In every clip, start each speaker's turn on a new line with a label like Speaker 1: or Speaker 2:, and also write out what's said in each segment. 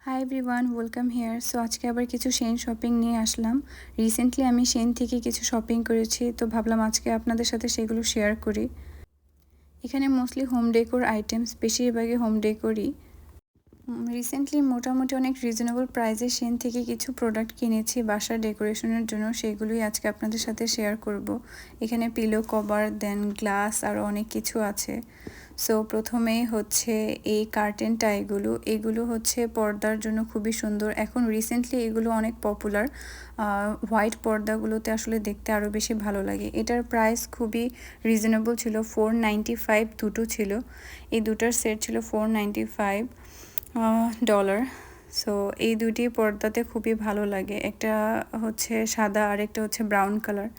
Speaker 1: High everyone, welcome here. So আজকে আবার কিছু শেন শপিং নিয়ে আসলাম। রিসেন্টলি আমি শেন থেকে কিছু শপিং করেছি, তো ভাবলাম আজকে আপনাদের সাথে সেগুলো শেয়ার করি। এখানে মোস্টলি হোম ডেকোর আইটেমস, বেশিরভাগই হোম ডেকোরই। রিসেন্টলি মোটামুটি অনেক রিজনেবল প্রাইসে শেন থেকে কিছু প্রোডাক্ট কিনেছি বাসার ডেকোরেশনের জন্য, সেগুলোই আজকে আপনাদের সাথে শেয়ার করব। এখানে পিলো কভার, দেন গ্লাস, আরও অনেক কিছু আছে। সো প্রথমেই হচ্ছে এই কার্টেনটা, এগুলো হচ্ছে পর্দার জন্য খুবই সুন্দর। এখন রিসেন্টলি এগুলো অনেক পপুলার। হোয়াইট পর্দাগুলোতে আসলে দেখতে আরও বেশি ভালো লাগে। এটার প্রাইস খুবই রিজনেবল ছিল, $4.95 দুটো ছিল। এই দুটার সেট ছিল $4.95। সো এই দুটি পর্দাতে খুবই ভালো লাগে। একটা হচ্ছে সাদা আর একটা হচ্ছে ব্রাউন কালার।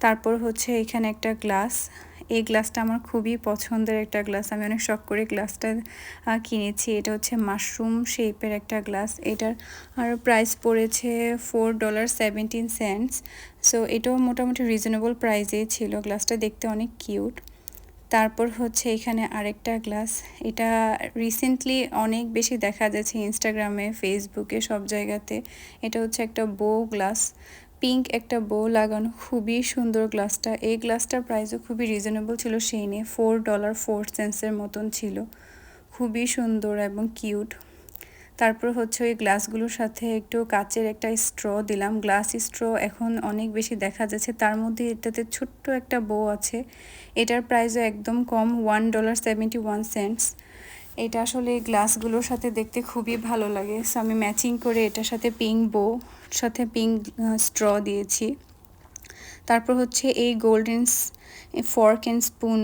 Speaker 1: তারপর হচ্ছে এখানে একটা গ্লাস। এই গ্লাসটা আমার খুবই পছন্দের একটা গ্লাস, আমি অনেক শখ করে গ্লাসটা কিনেছি। এটা হচ্ছে মাশরুম শেপের একটা গ্লাস। এটার আর প্রাইস পড়েছে $4.17। সো এটাও মোটামুটি রিজনেবল প্রাইসেই ছিল। গ্লাসটা দেখতে অনেক কিউট। তারপর হচ্ছে এখানে আরেকটা গ্লাস। এটা রিসেন্টলি অনেক বেশি দেখা যাচ্ছে ইনস্টাগ্রামে, ফেসবুকে, সব জায়গাতে। এটা হচ্ছে একটা বো গ্লাস, পিঙ্ক একটা বো লাগানো, খুবই সুন্দর গ্লাসটা। এই গ্লাসটার প্রাইসও খুবই রিজনেবল ছিল, সেই নিয়ে $4.04 মতন ছিল। খুবই সুন্দর এবং কিউট। তারপর হচ্ছে ওই গ্লাসগুলোর সাথে একটু কাচের একটা স্ট্র দিলাম। গ্লাস স্ট্র এখন অনেক বেশি দেখা যাচ্ছে, তার মধ্যে এটাতে ছোট্ট একটা বো আছে। এটার প্রাইসও একদম কম, $1.71। এটা আসলে গ্লাসগুলোর সাথে দেখতে খুবই ভালো লাগে। সো আমি ম্যাচিং করে এটার সাথে পিঙ্ক বো সাথে পিঙ্ক স্ট্র দিয়েছি। তারপর হচ্ছে এই গোল্ডেন ফর্ক অ্যান্ড স্পুন।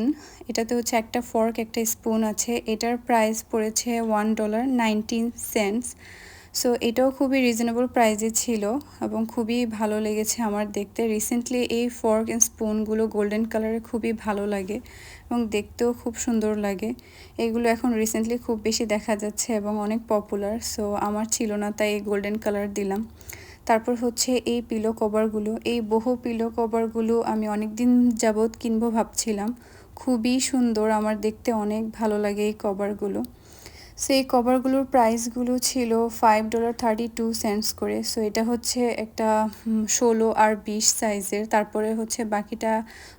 Speaker 1: এটাতে হচ্ছে একটা ফর্ক একটা স্পুন আছে। এটার প্রাইস পড়েছে $1.19। সো এটাও খুবই রিজনেবল প্রাইসে ছিল এবং খুবই ভালো লেগেছে আমার দেখতে। রিসেন্টলি এই ফর্ক অ্যান্ড স্পুনগুলো গোল্ডেন কালারে খুবই ভালো লাগে এবং দেখতেও খুব সুন্দর লাগে। এগুলো এখন রিসেন্টলি খুব বেশি দেখা যাচ্ছে এবং অনেক পপুলার। সো আমার ছিল না, তাই এই গোল্ডেন কালার দিলাম। তারপর হচ্ছে এই পিলো কভারগুলো, এই বহু পিলো কভারগুলো আমি অনেক দিন যাবৎ কিনবো ভাবছিলাম। খুবই সুন্দর, আমার দেখতে অনেক ভালো লাগে এই কভারগুলো। সো এই কভারগুলোর প্রাইসগুলো ছিল $5.32 করে। সো এটা হচ্ছে একটা 16 আর 20 সাইজের। তারপরে হচ্ছে বাকিটা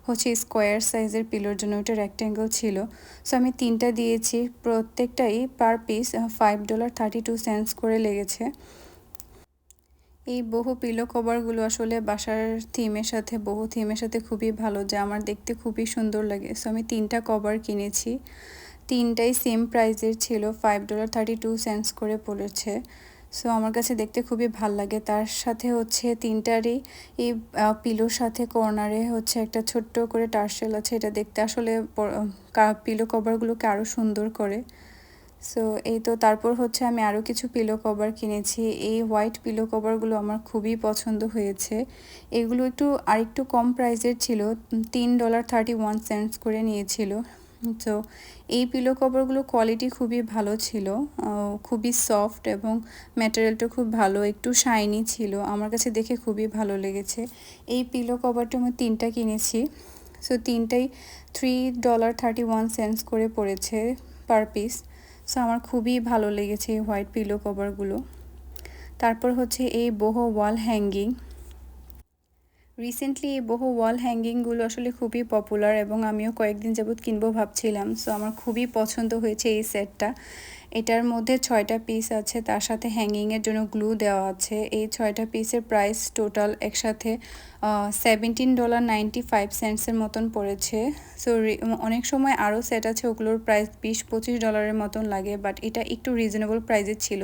Speaker 1: হচ্ছে স্কোয়ার সাইজের পিলোর জন্য, ওটা রেক্ট্যাঙ্গেল ছিল। সো আমি তিনটা দিয়েছি, প্রত্যেকটাই পার পিস $5.32 করে লেগেছে। এই বহু পিলো কভারগুলো আসলে বাসার বহু থিমের সাথে খুবই ভালো, যা আমার দেখতে খুবই সুন্দর লাগে। সো আমি তিনটা কভার কিনেছি, তিনটাই সেম প্রাইসের ছিল, $5.32 করে পড়েছে। সো আমার কাছে দেখতে খুবই ভাল লাগে। তার সাথে হচ্ছে তিনটারই এই পিলোর সাথে কর্নারে হচ্ছে একটা ছোট্ট করে টার্সেল আছে। এটা দেখতে আসলে পিলো কভারগুলোকে আরও সুন্দর করে। সো এই তো, তারপর হচ্ছে আমি আরও কিছু পিলো কভার কিনেছি। এই হোয়াইট পিলো কভারগুলো আমার খুবই পছন্দ হয়েছে। এগুলো আরেকটু কম প্রাইসের ছিল, $3.31 করে নিয়েছিল। তো এই পিলো কভারগুলো কোয়ালিটি খুবই ভালো ছিল, খুবই সফট এবং ম্যাটেরিয়ালটা খুব ভালো, একটু শাইনি ছিল। আমার কাছে দেখে খুবই ভালো লেগেছে। এই পিলো কভারটা আমি তিনটা কিনেছি। সো তিনটাই $3.31 করে পড়েছে পার পিস। সো আমার খুবই ভালো লেগেছে এই হোয়াইট পিলো কভারগুলো। তারপর হচ্ছে এই বহু ওয়াল হ্যাঙ্গিং। রিসেন্টলি এই বহু ওয়াল হ্যাঙ্গিংগুলো আসলে খুবই পপুলার এবং আমিও কয়েকদিন যাবৎ কিনবো ভাবছিলাম। সো আমার খুবই পছন্দ হয়েছে এই সেটটা। এটার মধ্যে 6টা পিস আছে, তার সাথে হ্যাঙ্গিংয়ের জন্য গ্লু দেওয়া আছে। এই 6টা পিসের প্রাইস টোটাল একসাথে $17.95 মতন পড়েছে। সো অনেক সময় আরও সেট আছে, ওগুলোর প্রাইস $20-25 মতন লাগে, বাট এটা একটু রিজনেবল প্রাইসের ছিল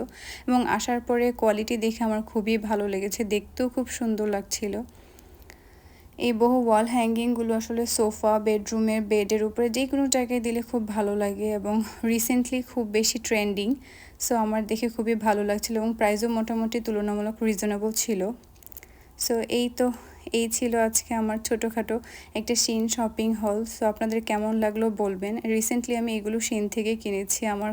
Speaker 1: এবং আসার পরে কোয়ালিটি দেখে আমার খুবই ভালো লেগেছে, দেখতেও খুব সুন্দর লাগছিল। এই বহু ওয়াল হ্যাঙ্গিংগুলো আসলে সোফা, বেডরুমের বেডের উপরে যে কোনো জায়গায় দিলে খুব ভালো লাগে এবং রিসেন্টলি খুব বেশি ট্রেন্ডিং। সো আমার দেখে খুবই ভালো লাগছিল এবং প্রাইসও মোটামুটি তুলনামূলক রিজনেবল ছিল। সো এই ছিল আজকে আমার ছোটোখাটো একটা শিন শপিং হল। সো আপনাদের কেমন লাগলো বলবেন। রিসেন্টলি আমি এগুলো শিন থেকে কিনেছি, আমার